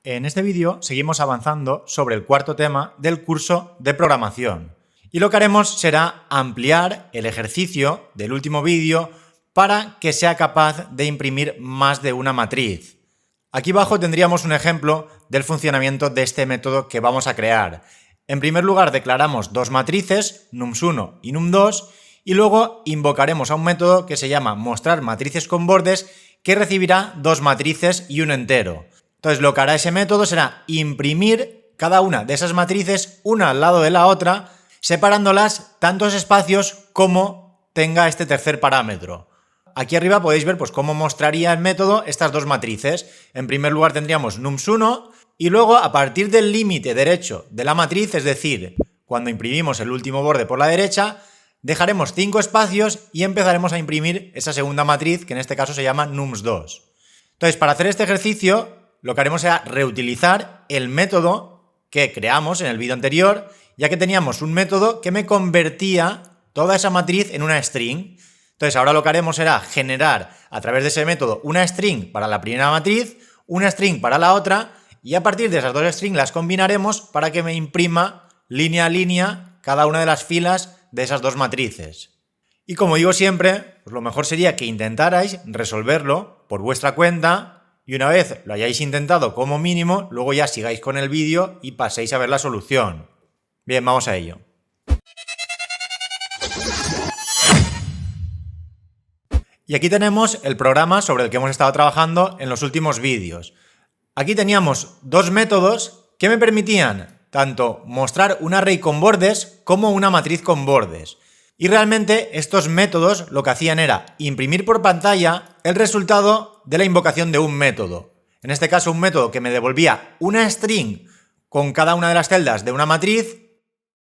En este vídeo seguimos avanzando sobre el cuarto tema del curso de programación. Y lo que haremos será ampliar el ejercicio del último vídeo para que sea capaz de imprimir más de una matriz. Aquí abajo tendríamos un ejemplo del funcionamiento de este método que vamos a crear. En primer lugar declaramos dos matrices, nums1 y num2, y luego invocaremos a un método que se llama mostrar matrices con bordes, que recibirá dos matrices y un entero. Entonces lo que hará ese método será imprimir cada una de esas matrices una al lado de la otra, separándolas tantos espacios como tenga este tercer parámetro. Aquí arriba podéis ver cómo mostraría el método estas dos matrices. En primer lugar tendríamos nums1 y luego a partir del límite derecho de la matriz, es decir, cuando imprimimos el último borde por la derecha, dejaremos 5 espacios y empezaremos a imprimir esa segunda matriz, que en este caso se llama nums2. Entonces, para hacer este ejercicio, lo que haremos será reutilizar el método que creamos en el vídeo anterior, ya que teníamos un método que me convertía toda esa matriz en una string. Entonces, ahora lo que haremos será generar a través de ese método una string para la primera matriz, una string para la otra, y a partir de esas dos strings las combinaremos para que me imprima línea a línea cada una de las filas de esas dos matrices. Y como digo siempre, pues lo mejor sería que intentarais resolverlo por vuestra cuenta y una vez lo hayáis intentado como mínimo, luego ya sigáis con el vídeo y paséis a ver la solución. Bien, vamos a ello. Y aquí tenemos el programa sobre el que hemos estado trabajando en los últimos vídeos. Aquí teníamos dos métodos que me permitían tanto mostrar un array con bordes como una matriz con bordes. Y realmente estos métodos lo que hacían era imprimir por pantalla el resultado de la invocación de un método. En este caso un método que me devolvía una string con cada una de las celdas de una matriz,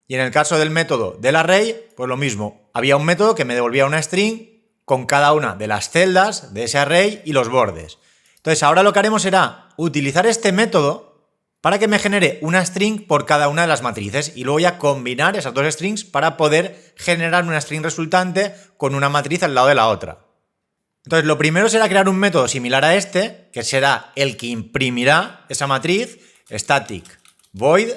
y en el caso del método del array, pues lo mismo, había un método que me devolvía una string con cada una de las celdas de ese array y los bordes. Entonces ahora lo que haremos será utilizar este método para que me genere una string por cada una de las matrices y luego ya combinar esas dos strings para poder generar una string resultante con una matriz al lado de la otra. Entonces lo primero será crear un método similar a este, que será el que imprimirá esa matriz, static void,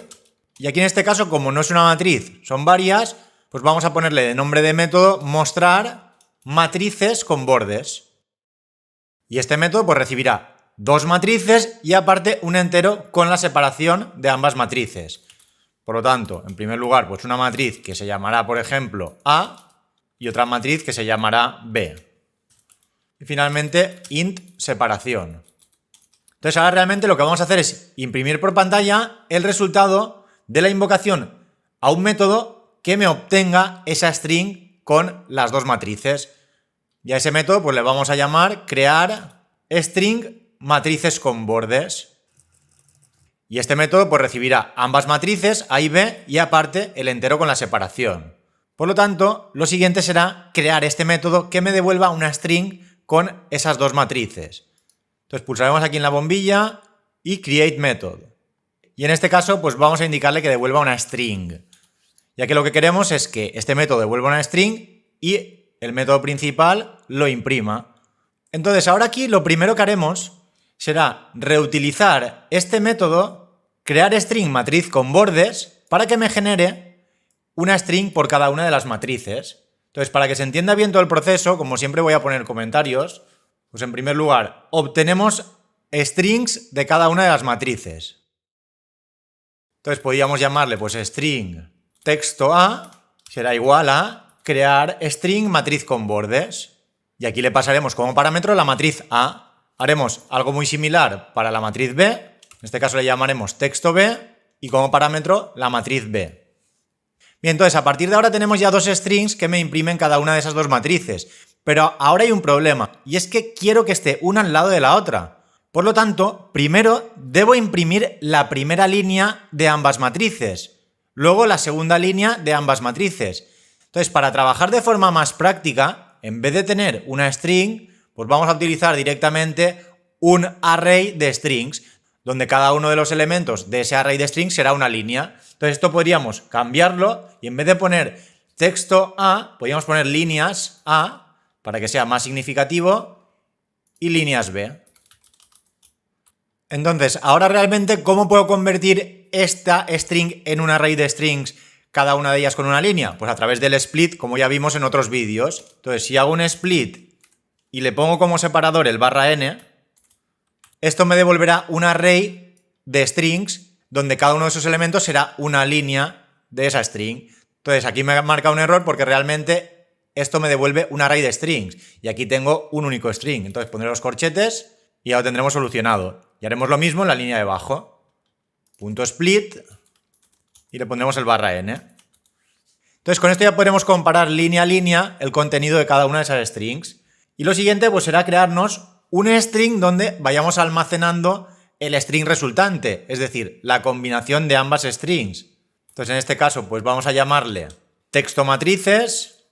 y aquí en este caso, como no es una matriz, son varias, pues vamos a ponerle de nombre de método mostrar matrices con bordes. Y este método pues recibirá dos matrices y aparte un entero con la separación de ambas matrices. Por lo tanto, en primer lugar, pues una matriz que se llamará, por ejemplo, A y otra matriz que se llamará B. Y finalmente, int separación. Entonces ahora realmente lo que vamos a hacer es imprimir por pantalla el resultado de la invocación a un método que me obtenga esa string con las dos matrices. Y a ese método pues le vamos a llamar crear string matrices con bordes. Y este método pues recibirá ambas matrices, A y B, y aparte el entero con la separación. Por lo tanto, lo siguiente será crear este método que me devuelva una string con esas dos matrices. Entonces pulsaremos aquí en la bombilla y create method. Y en este caso pues vamos a indicarle que devuelva una string, ya que lo que queremos es que este método devuelva una string y el método principal lo imprima. Entonces ahora aquí lo primero que haremos será reutilizar este método, crear string matriz con bordes, para que me genere una string por cada una de las matrices. Entonces, para que se entienda bien todo el proceso, como siempre voy a poner comentarios, pues en primer lugar, obtenemos strings de cada una de las matrices. Entonces podríamos llamarle pues string texto A, será igual a crear string matriz con bordes. Y aquí le pasaremos como parámetro la matriz A. Haremos algo muy similar para la matriz B, en este caso le llamaremos texto B, y como parámetro la matriz B. Bien, entonces a partir de ahora tenemos ya dos strings que me imprimen cada una de esas dos matrices, pero ahora hay un problema, y es que quiero que esté una al lado de la otra. Por lo tanto, primero debo imprimir la primera línea de ambas matrices, luego la segunda línea de ambas matrices. Entonces, para trabajar de forma más práctica, en vez de tener una string, pues vamos a utilizar directamente un array de strings, donde cada uno de los elementos de ese array de strings será una línea. Entonces esto podríamos cambiarlo y en vez de poner texto A, podríamos poner líneas A, para que sea más significativo, y líneas B. Entonces, ahora realmente, ¿cómo puedo convertir esta string en un array de strings, cada una de ellas con una línea? Pues a través del split, como ya vimos en otros vídeos. Entonces, si hago un split y le pongo como separador el /n, esto me devolverá un array de strings donde cada uno de esos elementos será una línea de esa string. Entonces, aquí me marca un error porque realmente esto me devuelve un array de strings y aquí tengo un único string. Entonces, pondré los corchetes y ya lo tendremos solucionado. Y haremos lo mismo en la línea de abajo. Punto split y le pondremos el /n. Entonces, con esto ya podremos comparar línea a línea el contenido de cada una de esas strings. Y lo siguiente pues será crearnos un string donde vayamos almacenando el string resultante, es decir, la combinación de ambas strings. Entonces, en este caso, pues vamos a llamarle texto matrices.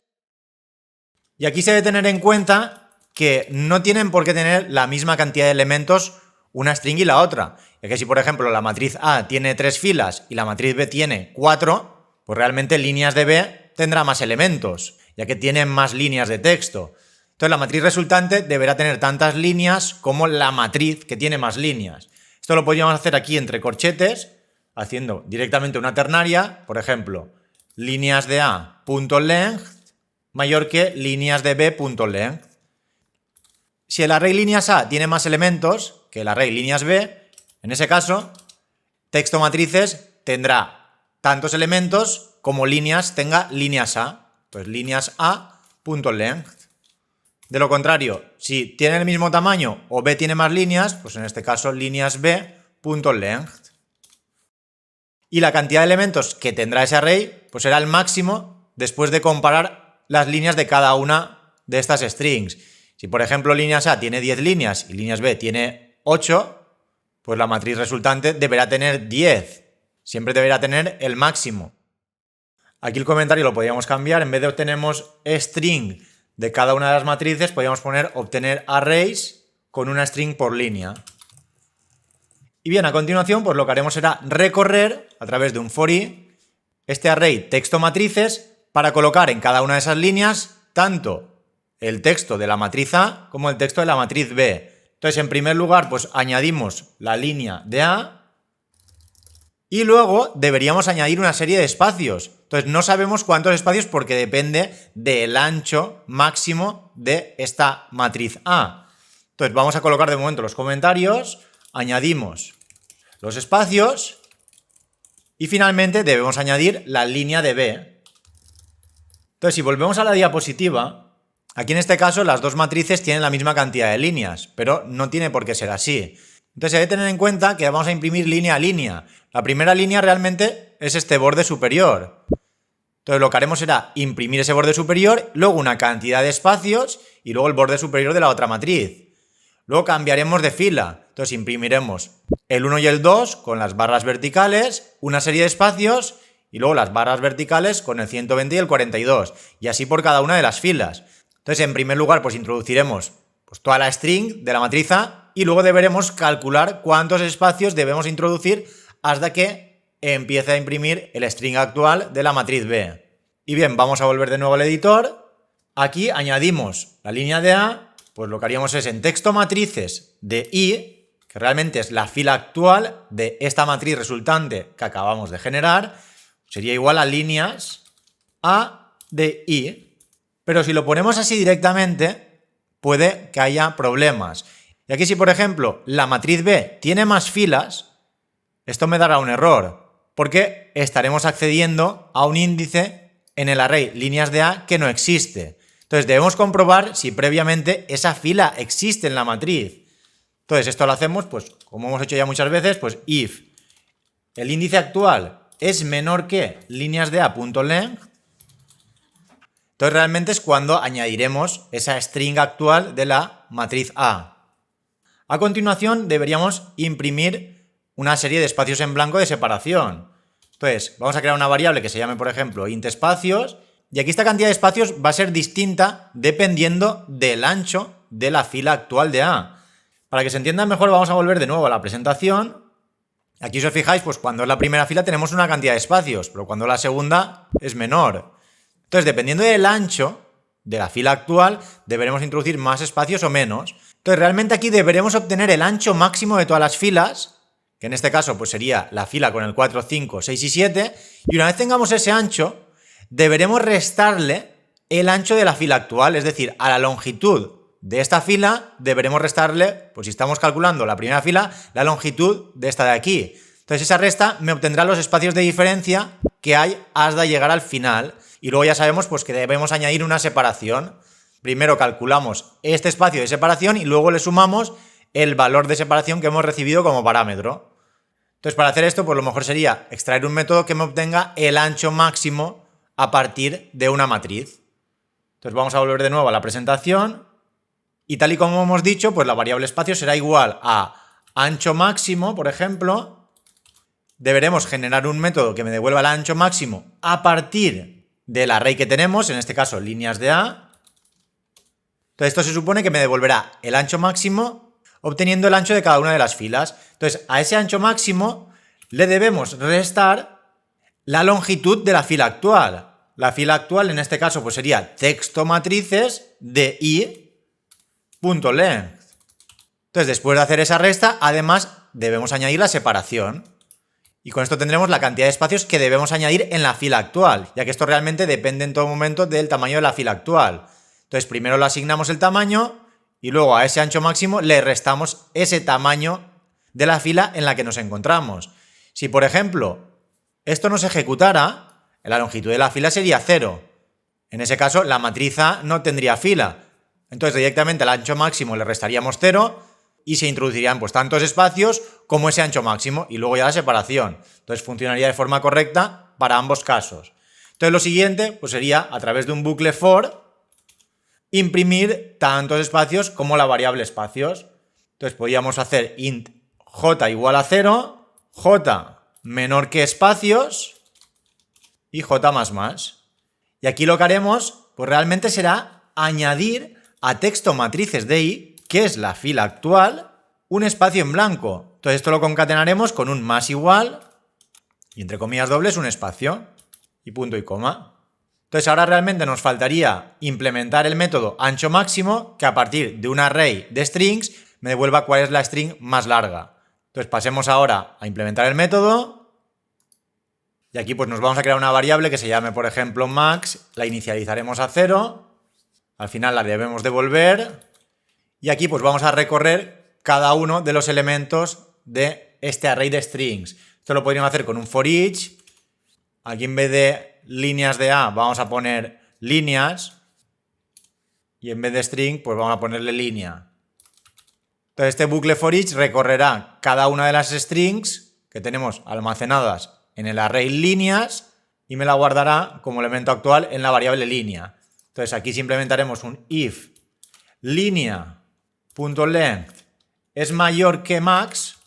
Y aquí se debe tener en cuenta que no tienen por qué tener la misma cantidad de elementos una string y la otra. Ya que si, por ejemplo, la matriz A tiene 3 filas y la matriz B tiene 4, pues realmente líneas de B tendrá más elementos, ya que tienen más líneas de texto. Entonces, la matriz resultante deberá tener tantas líneas como la matriz que tiene más líneas. Esto lo podríamos hacer aquí entre corchetes, haciendo directamente una ternaria, por ejemplo, líneas de A.length mayor que líneas de B.length. Si el array líneas A tiene más elementos que el array líneas B, en ese caso, texto matrices tendrá tantos elementos como líneas tenga líneas A. Pues líneas A.length. De lo contrario, si tiene el mismo tamaño o B tiene más líneas, pues en este caso líneas B.length. Y la cantidad de elementos que tendrá ese array pues será el máximo después de comparar las líneas de cada una de estas strings. Si por ejemplo líneas A tiene 10 líneas y líneas B tiene 8, pues la matriz resultante deberá tener 10. Siempre deberá tener el máximo. Aquí el comentario lo podríamos cambiar. En vez de obtenemos string de cada una de las matrices, podríamos poner obtener arrays con una string por línea. Y bien, a continuación, pues lo que haremos será recorrer a través de un for i este array texto matrices para colocar en cada una de esas líneas tanto el texto de la matriz A como el texto de la matriz B. Entonces, en primer lugar, pues añadimos la línea de A y luego deberíamos añadir una serie de espacios. Entonces, no sabemos cuántos espacios porque depende del ancho máximo de esta matriz A. Entonces, vamos a colocar de momento los comentarios, añadimos los espacios y finalmente debemos añadir la línea de B. Entonces, si volvemos a la diapositiva, aquí en este caso las dos matrices tienen la misma cantidad de líneas, pero no tiene por qué ser así. Entonces hay que tener en cuenta que vamos a imprimir línea a línea. La primera línea realmente es este borde superior. Entonces lo que haremos será imprimir ese borde superior, luego una cantidad de espacios y luego el borde superior de la otra matriz. Luego cambiaremos de fila. Entonces imprimiremos el 1 y el 2 con las barras verticales, una serie de espacios y luego las barras verticales con el 120 y el 42. Y así por cada una de las filas. Entonces en primer lugar pues introduciremos toda la string de la matriz A y luego deberemos calcular cuántos espacios debemos introducir hasta que empiece a imprimir el string actual de la matriz B. Y bien, vamos a volver de nuevo al editor. Aquí añadimos la línea de A, pues lo que haríamos es en texto matrices de I, que realmente es la fila actual de esta matriz resultante que acabamos de generar, sería igual a líneas A de I. Pero si lo ponemos así directamente, puede que haya problemas. Y aquí si, por ejemplo, la matriz B tiene más filas, esto me dará un error, porque estaremos accediendo a un índice en el array líneas de A que no existe. Entonces debemos comprobar si previamente esa fila existe en la matriz. Entonces esto lo hacemos, pues como hemos hecho ya muchas veces, pues if el índice actual es menor que líneas de A.length, entonces realmente es cuando añadiremos esa string actual de la matriz A. A continuación deberíamos imprimir una serie de espacios en blanco de separación. Entonces vamos a crear una variable que se llame, por ejemplo, int espacios, y aquí esta cantidad de espacios va a ser distinta dependiendo del ancho de la fila actual de A. Para que se entienda mejor vamos a volver de nuevo a la presentación. Aquí si os fijáis, pues cuando es la primera fila tenemos una cantidad de espacios, pero cuando la segunda es menor. Entonces, dependiendo del ancho de la fila actual, deberemos introducir más espacios o menos. Entonces realmente aquí deberemos obtener el ancho máximo de todas las filas, que en este caso pues sería la fila con el 4, 5, 6 y 7, y una vez tengamos ese ancho, deberemos restarle el ancho de la fila actual, es decir, a la longitud de esta fila deberemos restarle, pues si estamos calculando la primera fila, la longitud de esta de aquí. Entonces esa resta me obtendrá los espacios de diferencia que hay hasta llegar al final, y luego ya sabemos pues que debemos añadir una separación. Primero calculamos este espacio de separación y luego le sumamos el valor de separación que hemos recibido como parámetro. Entonces, para hacer esto, pues lo mejor sería extraer un método que me obtenga el ancho máximo a partir de una matriz. Entonces vamos a volver de nuevo a la presentación y tal y como hemos dicho, pues la variable espacio será igual a ancho máximo, por ejemplo. Deberemos generar un método que me devuelva el ancho máximo a partir del array que tenemos, en este caso líneas de A. Entonces esto se supone que me devolverá el ancho máximo obteniendo el ancho de cada una de las filas. Entonces a ese ancho máximo le debemos restar la longitud de la fila actual. La fila actual en este caso pues sería texto matrices de i.length. Entonces después de hacer esa resta, además debemos añadir la separación. Y con esto tendremos la cantidad de espacios que debemos añadir en la fila actual, ya que esto realmente depende en todo momento del tamaño de la fila actual. Entonces primero le asignamos el tamaño y luego a ese ancho máximo le restamos ese tamaño de la fila en la que nos encontramos. Si por ejemplo esto no se ejecutara, la longitud de la fila sería 0. En ese caso la matriz A no tendría fila. Entonces directamente al ancho máximo le restaríamos 0 y se introducirían pues tantos espacios como ese ancho máximo y luego ya la separación. Entonces funcionaría de forma correcta para ambos casos. Entonces lo siguiente pues sería a través de un bucle for imprimir tantos espacios como la variable espacios. Entonces podríamos hacer int j igual a 0, j menor que espacios y j más más. Y aquí lo que haremos pues realmente será añadir a texto matrices de i, que es la fila actual, un espacio en blanco. Entonces esto lo concatenaremos con un más igual y entre comillas dobles un espacio y punto y coma. Entonces ahora realmente nos faltaría implementar el método ancho máximo que a partir de un array de strings me devuelva cuál es la string más larga. Entonces pasemos ahora a implementar el método y aquí pues nos vamos a crear una variable que se llame por ejemplo max, la inicializaremos a 0, al final la debemos devolver y aquí pues vamos a recorrer cada uno de los elementos de este array de strings. Esto lo podríamos hacer con un for each, aquí en vez de líneas de A vamos a poner líneas y en vez de string pues vamos a ponerle línea. Entonces este bucle for each recorrerá cada una de las strings que tenemos almacenadas en el array líneas y me la guardará como elemento actual en la variable línea. Entonces aquí simplemente haremos un if línea.length es mayor que max,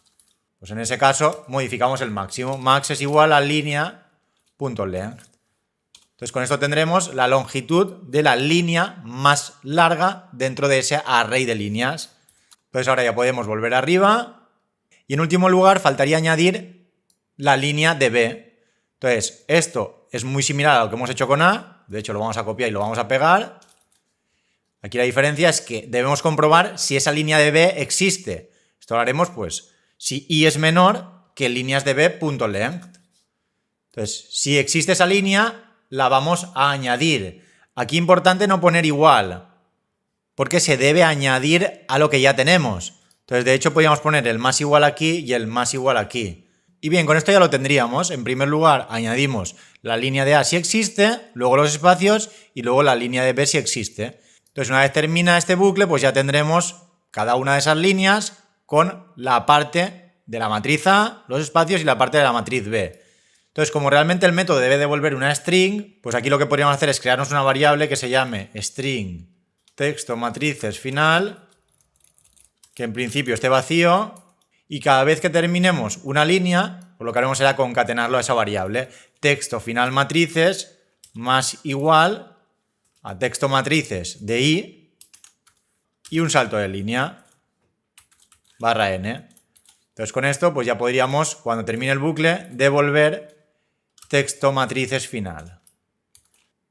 pues en ese caso modificamos el máximo. Max es igual a línea.length. Entonces con esto tendremos la longitud de la línea más larga dentro de ese array de líneas. Entonces ahora ya podemos volver arriba y en último lugar faltaría añadir la línea de B. Entonces esto es muy similar a lo que hemos hecho con A, de hecho lo vamos a copiar y lo vamos a pegar. Aquí la diferencia es que debemos comprobar si esa línea de B existe. Esto lo haremos pues si i es menor que líneas de B.length. Entonces si existe esa línea la vamos a añadir. Aquí importante no poner igual, porque se debe añadir a lo que ya tenemos. Entonces, de hecho, podríamos poner el más igual aquí y el más igual aquí. Y bien, con esto ya lo tendríamos. En primer lugar, añadimos la línea de A si existe, luego los espacios y luego la línea de B si existe. Entonces, una vez termina este bucle, pues ya tendremos cada una de esas líneas con la parte de la matriz A, los espacios y la parte de la matriz B. Entonces, como realmente el método debe devolver una string, pues aquí lo que podríamos hacer es crearnos una variable que se llame string texto matrices final, que en principio esté vacío, y cada vez que terminemos una línea, pues lo que haremos será concatenarlo a esa variable. Texto final matrices más igual a texto matrices de i y un salto de línea barra n. Entonces con esto pues ya podríamos, cuando termine el bucle, devolver texto matrices final.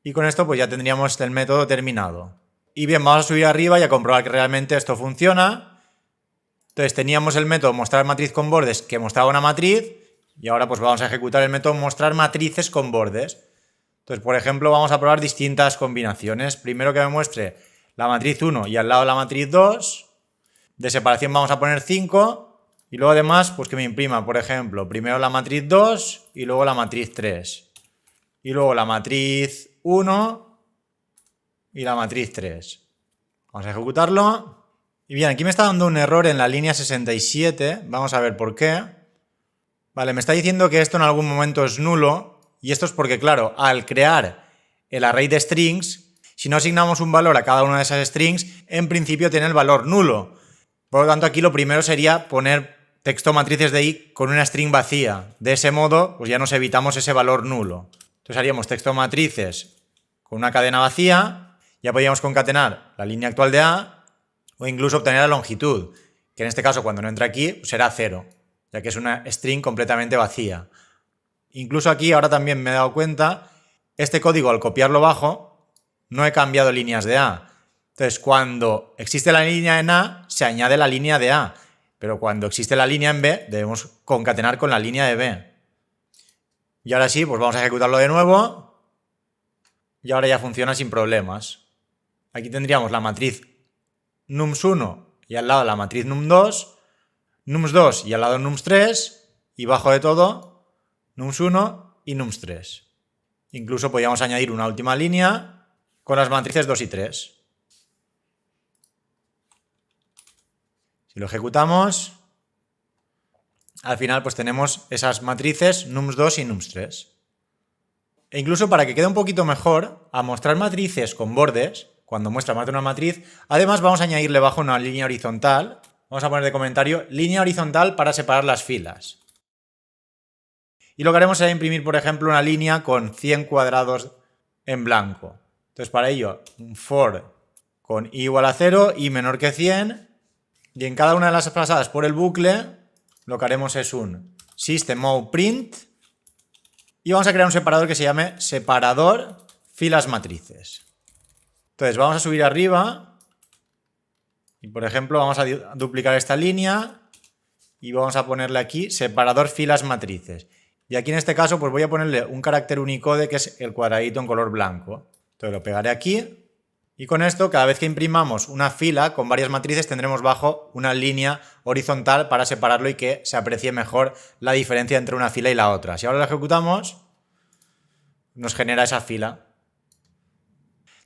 Y con esto pues ya tendríamos el método terminado. Y bien, vamos a subir arriba y a comprobar que realmente esto funciona. Entonces teníamos el método mostrar matriz con bordes que mostraba una matriz y ahora pues vamos a ejecutar el método mostrar matrices con bordes. Entonces, por ejemplo, vamos a probar distintas combinaciones. Primero que me muestre la matriz 1 y al lado la matriz 2. De separación vamos a poner 5 y luego además pues que me imprima, por ejemplo, primero la matriz 2 y luego la matriz 3. Y luego la matriz 1 y la matriz 3. Vamos a ejecutarlo. Y bien, aquí me está dando un error en la línea 67. Vamos a ver por qué. Vale, me está diciendo que esto en algún momento es nulo. Y esto es porque, claro, al crear el array de strings, si no asignamos un valor a cada una de esas strings, en principio tiene el valor nulo. Por lo tanto, aquí lo primero sería poner texto matrices de i con una string vacía. De ese modo, pues ya nos evitamos ese valor nulo. Entonces haríamos texto matrices con una cadena vacía. Ya podríamos concatenar la línea actual de A o incluso obtener la longitud, que en este caso cuando no entra aquí pues será 0, ya que es una string completamente vacía. Incluso aquí ahora también me he dado cuenta, este código al copiarlo bajo no he cambiado líneas de A. Entonces cuando existe la línea en A se añade la línea de A, pero cuando existe la línea en B debemos concatenar con la línea de B. Y ahora sí, pues vamos a ejecutarlo de nuevo y ahora ya funciona sin problemas. Aquí tendríamos la matriz nums1 y al lado la matriz num2, nums2 y al lado nums3 y bajo de todo nums1 y nums3. Incluso podríamos añadir una última línea con las matrices 2 y 3. Si lo ejecutamos, al final pues tenemos esas matrices nums2 y nums3. E incluso para que quede un poquito mejor, a mostrar matrices con bordes, cuando muestra más de una matriz, además vamos a añadirle bajo una línea horizontal. Vamos a poner de comentario línea horizontal para separar las filas. Y lo que haremos será imprimir, por ejemplo, una línea con 100 cuadrados en blanco. Entonces, para ello, un for con i igual a 0, i menor que 100, y en cada una de las pasadas por el bucle, lo que haremos es un system.out.print, y vamos a crear un separador que se llame separador filas matrices. Entonces vamos a subir arriba y por ejemplo vamos a duplicar esta línea y vamos a ponerle aquí separador filas matrices. Y aquí en este caso pues voy a ponerle un carácter Unicode que es el cuadradito en color blanco. Entonces lo pegaré aquí y con esto cada vez que imprimamos una fila con varias matrices tendremos bajo una línea horizontal para separarlo y que se aprecie mejor la diferencia entre una fila y la otra. Si ahora lo ejecutamos nos genera esa fila.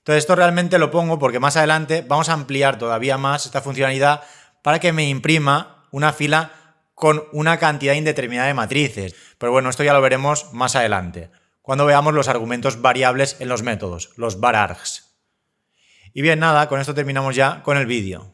Entonces esto realmente lo pongo porque más adelante vamos a ampliar todavía más esta funcionalidad para que me imprima una fila con una cantidad indeterminada de matrices. Pero bueno, esto ya lo veremos más adelante, cuando veamos los argumentos variables en los métodos, los var args. Y bien, nada, con esto terminamos ya con el vídeo.